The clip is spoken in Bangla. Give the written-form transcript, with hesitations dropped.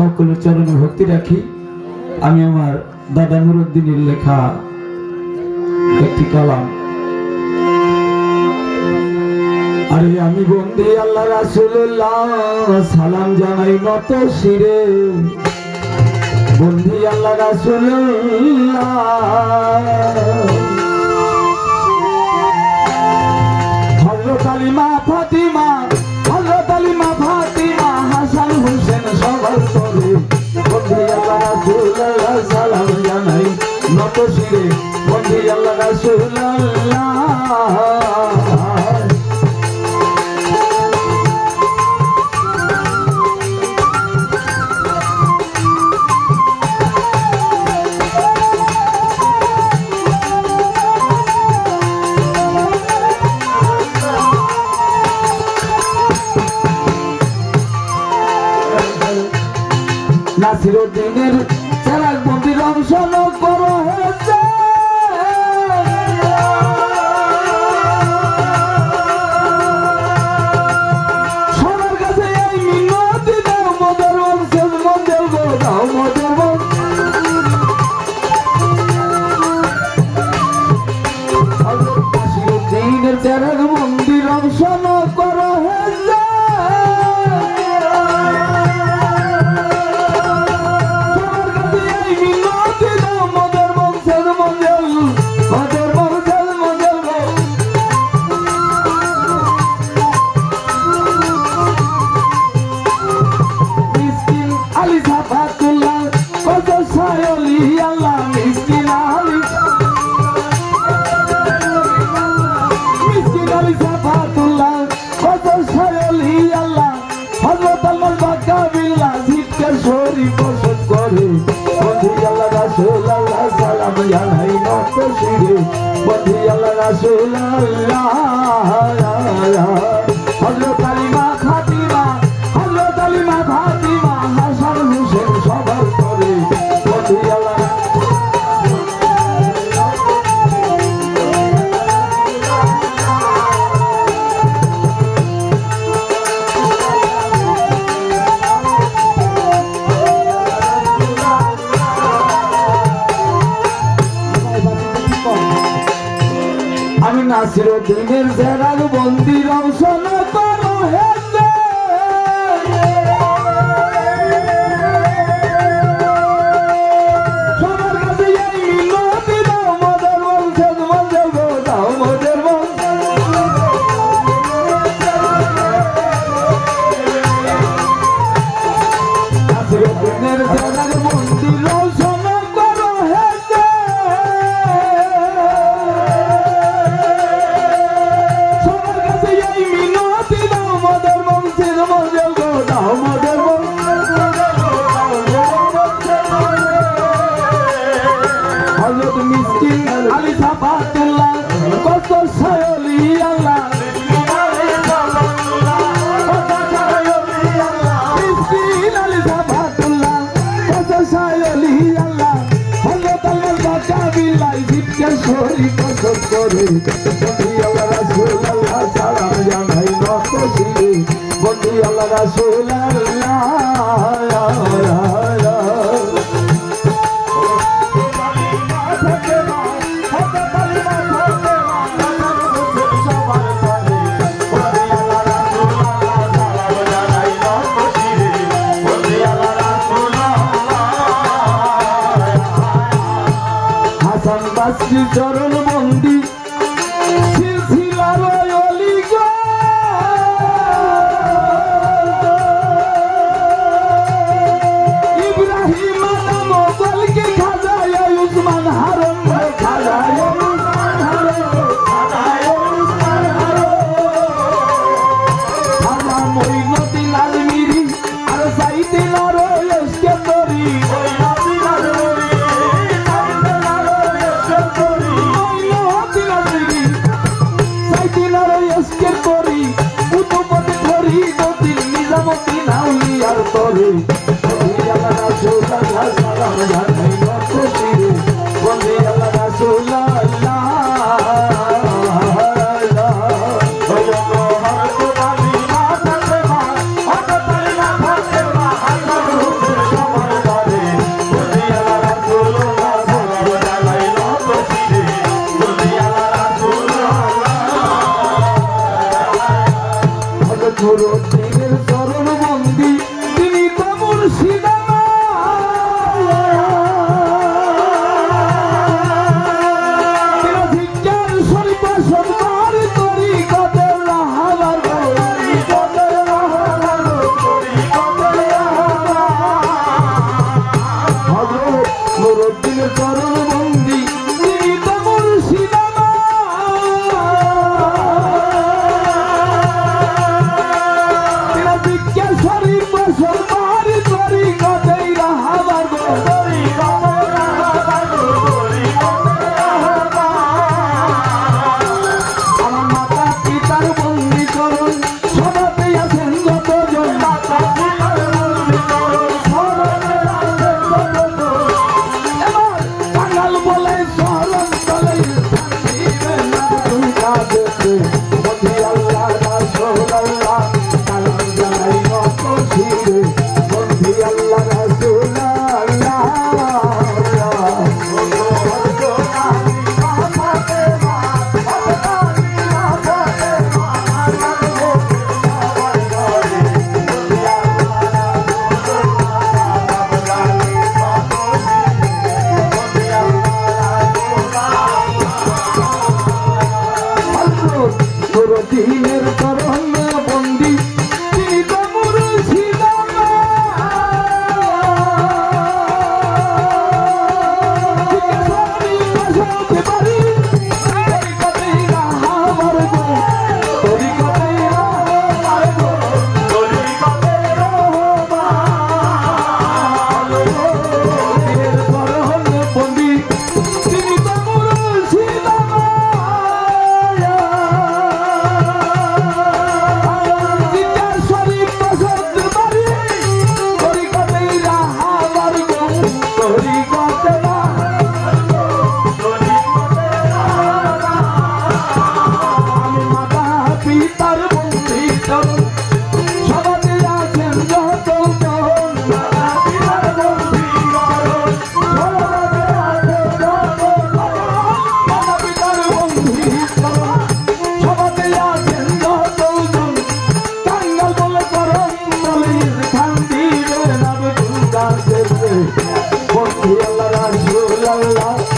সকলের চরণে ভক্তি রাখি। আমি আমার দাদা নুরুদ্দিনের লেখা একটি কালাম। আরে আমি বন্দী আল্লাহ রাসূলুল্লাহ, সালাম জানাই নত শিরে। বন্দী আল্লাহ রাসূলুল্লাহ, হযরত আলিমা ফাতিমা, হযরত আলিমা ফাতিমা, হাসান হোসেন সবার তরে। বন্দী আল্লাহ রাসূলুল্লাহ, সালাম জানাই নত শিরে। বন্দী আল্লাহ রাসূলুল্লাহ, নাসিরউদ্দিনের চেরাগ মন্দির অংশন করো হেছে। সবার কাছে এই মিনতি দাও, মোদের বংশের মঞ্জল গো দাও, মোদের নাসিরউদ্দিনের চেরাগ মন্দির অংশন করো হেছে। সালাম জানাই নত শিরে। বন্দী আল্লাহ রাসূলুল্লাহ, হযরত আলিমা ফাতিমা, হযরত আলিমা ফাতিমা, হাসান হোসেন সবার তরে। বন্দী আল্লাহ, আমি নাসিরউদ্দিনের চেরাগ মন্দির অংশন করো হেছে। সবার কাছে এই মিনতি দাও, মোদের বংশের মঞ্জল গো দাও, মোদের নাসিরউদ্দিনের চেরাগ মন্দির অংশন করো হেছে। হযরত মিসকিন আলী সাফাতুল্লাহ, কত সায়লি আল্লাহ, মিসকিন আলী সাফাতুল্লাহ, কত সায়লি আল্লাহ। হযরত আল্লাহ বাকা বিলাই জিতকে সরি কসম করে। বন্দী আল্লাহ রাসূলুল্লাহ, সালাম জানাই নত শিরে। বন্দী আল্লাহ রাসূলুল্লাহ, হাসান বাসরি চরণ বন্দী, সিলসিলার ওলি গো। ইব্রাহিম নাম বলকে খাজায় উসমান হারুন, খাজায় উসমান হারুন, খাজায় উসমান হারুন। খাজা মঈনুদ্দিন আজমিরি আর সাইদিন আর এসকে তরি। বন্দী আল্লাহ রাসূলুল্লাহ, সালাম জানাই নত শিরে। বন্দী দিনের করণ বন্দি বন্ধু আল্লাহ রাসূল আল্লাহ